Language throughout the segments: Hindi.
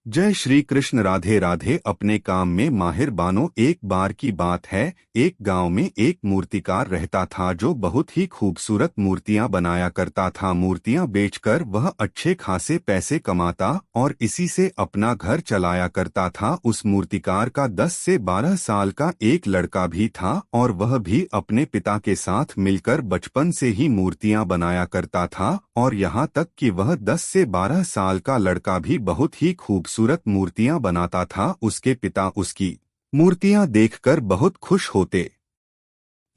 जय श्री कृष्ण। राधे राधे। अपने काम में माहिर बानो। एक बार की बात है, एक गांव में एक मूर्तिकार रहता था जो बहुत ही खूबसूरत मूर्तियां बनाया करता था। मूर्तियां बेचकर वह अच्छे खासे पैसे कमाता और इसी से अपना घर चलाया करता था। उस मूर्तिकार का 10 से 12 साल का एक लड़का भी था और वह भी अपने पिता के साथ मिलकर बचपन से ही मूर्तियां बनाया करता था। और यहाँ तक कि वह 10 से 12 साल का लड़का भी बहुत ही खूबसूरत मूर्तियां बनाता था। उसके पिता उसकी मूर्तियां देखकर बहुत खुश होते,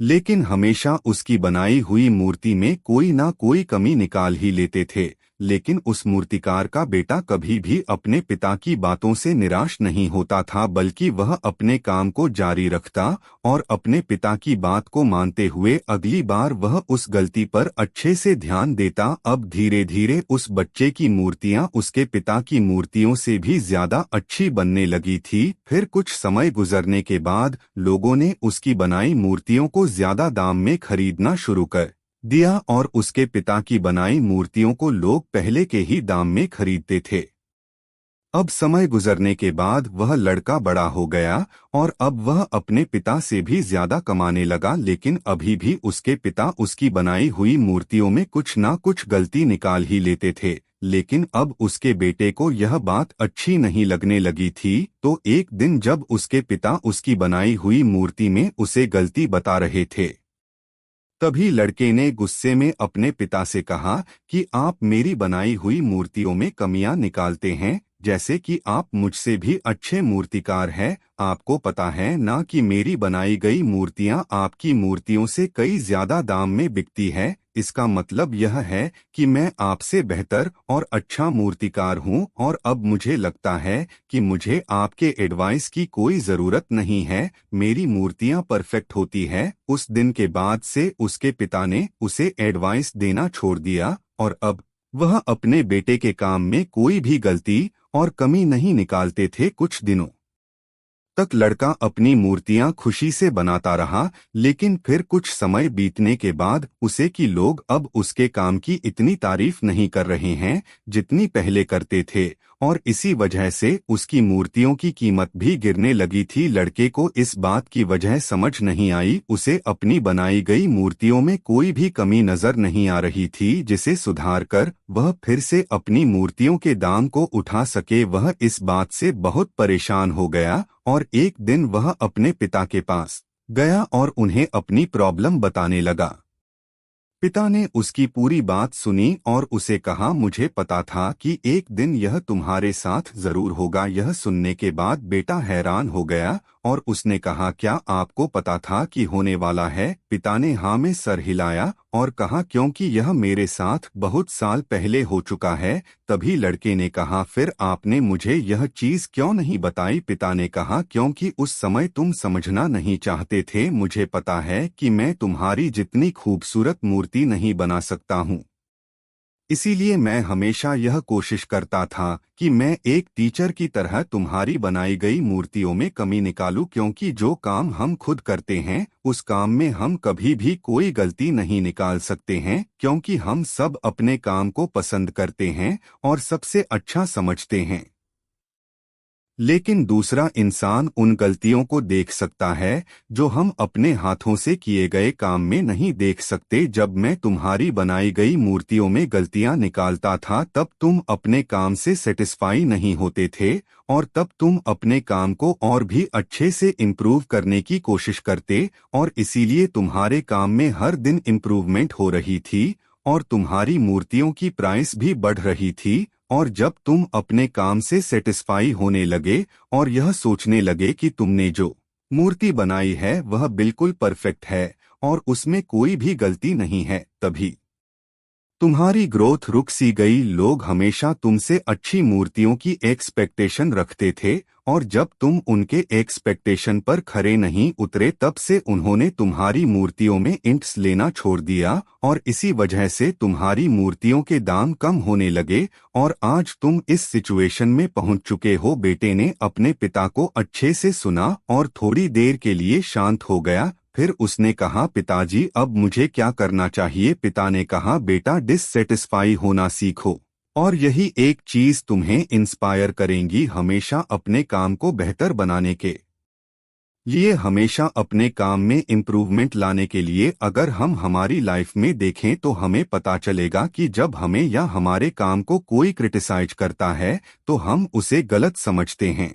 लेकिन हमेशा उसकी बनाई हुई मूर्ति में कोई ना कोई कमी निकाल ही लेते थे। लेकिन उस मूर्तिकार का बेटा कभी भी अपने पिता की बातों से निराश नहीं होता था, बल्कि वह अपने काम को जारी रखता और अपने पिता की बात को मानते हुए अगली बार वह उस गलती पर अच्छे से ध्यान देता। अब धीरे धीरे उस बच्चे की मूर्तियां उसके पिता की मूर्तियों से भी ज्यादा अच्छी बनने लगी थी। फिर कुछ समय गुजरने के बाद लोगों ने उसकी बनाई मूर्तियों को ज्यादा दाम में खरीदना शुरू कर दिया और उसके पिता की बनाई मूर्तियों को लोग पहले के ही दाम में खरीदते थे। अब समय गुजरने के बाद वह लड़का बड़ा हो गया और अब वह अपने पिता से भी ज्यादा कमाने लगा, लेकिन अभी भी उसके पिता उसकी बनाई हुई मूर्तियों में कुछ ना कुछ गलती निकाल ही लेते थे। लेकिन अब उसके बेटे को यह बात अच्छी नहीं लगने लगी थी। तो एक दिन जब उसके पिता उसकी बनाई हुई मूर्ति में उसे गलती बता रहे थे, तभी लड़के ने गुस्से में अपने पिता से कहा कि आप मेरी बनाई हुई मूर्तियों में कमियां निकालते हैं, जैसे कि आप मुझसे भी अच्छे मूर्तिकार हैं। आपको पता है ना कि मेरी बनाई गई मूर्तियां आपकी मूर्तियों से कई ज्यादा दाम में बिकती है। इसका मतलब यह है कि मैं आपसे बेहतर और अच्छा मूर्तिकार हूं और अब मुझे लगता है कि मुझे आपके एडवाइस की कोई जरूरत नहीं है। मेरी मूर्तियां परफेक्ट होती है। उस दिन के बाद से उसके पिता ने उसे एडवाइस देना छोड़ दिया और अब वह अपने बेटे के काम में कोई भी गलती और कमी नहीं निकालते थे। कुछ दिनों तक लड़का अपनी मूर्तियां खुशी से बनाता रहा, लेकिन फिर कुछ समय बीतने के बाद उसे कि लोग अब उसके काम की इतनी तारीफ नहीं कर रहे हैं जितनी पहले करते थे, और इसी वजह से उसकी मूर्तियों की कीमत भी गिरने लगी थी। लड़के को इस बात की वजह समझ नहीं आई। उसे अपनी बनाई गई मूर्तियों में कोई भी कमी नजर नहीं आ रही थी जिसे सुधार कर वह फिर से अपनी मूर्तियों के दाम को उठा सके। वह इस बात से बहुत परेशान हो गया और एक दिन वह अपने पिता के पास गया और उन्हें अपनी प्रॉब्लम बताने लगा। पिता ने उसकी पूरी बात सुनी और उसे कहा, मुझे पता था कि एक दिन यह तुम्हारे साथ जरूर होगा। यह सुनने के बाद बेटा हैरान हो गया और उसने कहा, क्या आपको पता था कि होने वाला है? पिता ने हाँ में सर हिलाया और कहा, क्योंकि यह मेरे साथ बहुत साल पहले हो चुका है। तभी लड़के ने कहा, फिर आपने मुझे यह चीज क्यों नहीं बताई? पिता ने कहा, क्योंकि उस समय तुम समझना नहीं चाहते थे। मुझे पता है कि मैं तुम्हारी जितनी खूबसूरत मूर्ति नहीं बना सकता हूँ, इसीलिए मैं हमेशा यह कोशिश करता था कि मैं एक टीचर की तरह तुम्हारी बनाई गई मूर्तियों में कमी निकालूं, क्योंकि जो काम हम खुद करते हैं उस काम में हम कभी भी कोई गलती नहीं निकाल सकते हैं, क्योंकि हम सब अपने काम को पसंद करते हैं और सबसे अच्छा समझते हैं। लेकिन दूसरा इंसान उन गलतियों को देख सकता है जो हम अपने हाथों से किए गए काम में नहीं देख सकते। जब मैं तुम्हारी बनाई गई मूर्तियों में गलतियां निकालता था तब तुम अपने काम से सेटिस्फाई नहीं होते थे और तब तुम अपने काम को और भी अच्छे से इम्प्रूव करने की कोशिश करते, और इसीलिए तुम्हारे काम में हर दिन इम्प्रूवमेंट हो रही थी और तुम्हारी मूर्तियों की प्राइस भी बढ़ रही थी। और जब तुम अपने काम से सेटिस्फाई होने लगे और यह सोचने लगे कि तुमने जो मूर्ति बनाई है वह बिल्कुल परफेक्ट है और उसमें कोई भी गलती नहीं है, तभी तुम्हारी ग्रोथ रुक सी गई। लोग हमेशा तुमसे अच्छी मूर्तियों की एक्सपेक्टेशन रखते थे और जब तुम उनके एक्सपेक्टेशन पर खरे नहीं उतरे तब से उन्होंने तुम्हारी मूर्तियों में इंट्स लेना छोड़ दिया और इसी वजह से तुम्हारी मूर्तियों के दाम कम होने लगे और आज तुम इस सिचुएशन में पहुंच चुके हो। बेटे ने अपने पिता को अच्छे से सुना और थोड़ी देर के लिए शांत हो गया। फिर उसने कहा, पिताजी अब मुझे क्या करना चाहिए? पिता ने कहा, बेटा डिससेटिस्फाई होना सीखो। और यही एक चीज तुम्हें इंस्पायर करेंगी हमेशा अपने काम को बेहतर बनाने के लिए, हमेशा अपने काम में इम्प्रूवमेंट लाने के लिए। अगर हम हमारी लाइफ में देखें तो हमें पता चलेगा कि जब हमें या हमारे काम को कोई क्रिटिसाइज करता है तो हम उसे गलत समझते हैं,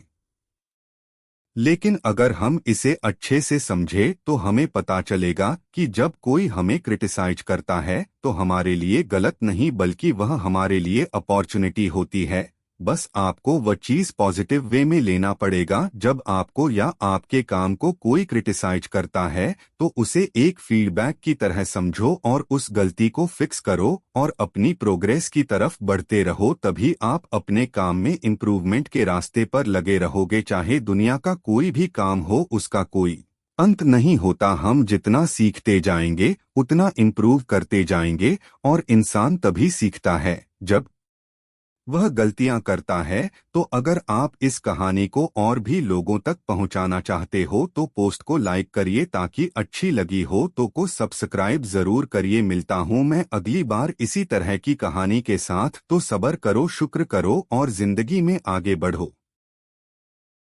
लेकिन अगर हम इसे अच्छे से समझे तो हमें पता चलेगा कि जब कोई हमें क्रिटिसाइज करता है तो हमारे लिए गलत नहीं बल्कि वह हमारे लिए अपॉर्चुनिटी होती है। बस आपको वह चीज पॉजिटिव वे में लेना पड़ेगा। जब आपको या आपके काम को कोई क्रिटिसाइज करता है तो उसे एक फीडबैक की तरह समझो और उस गलती को फिक्स करो और अपनी प्रोग्रेस की तरफ बढ़ते रहो। तभी आप अपने काम में इम्प्रूवमेंट के रास्ते पर लगे रहोगे। चाहे दुनिया का कोई भी काम हो, उसका कोई अंत नहीं होता। हम जितना सीखते जाएंगे उतना इम्प्रूव करते जाएंगे और इंसान तभी सीखता है जब वह गलतियां करता है। तो अगर आप इस कहानी को और भी लोगों तक पहुंचाना चाहते हो तो पोस्ट को लाइक करिए, ताकि अच्छी लगी हो तो को सब्सक्राइब जरूर करिए। मिलता हूं मैं अगली बार इसी तरह की कहानी के साथ। तो सब्र करो, शुक्र करो और जिंदगी में आगे बढ़ो।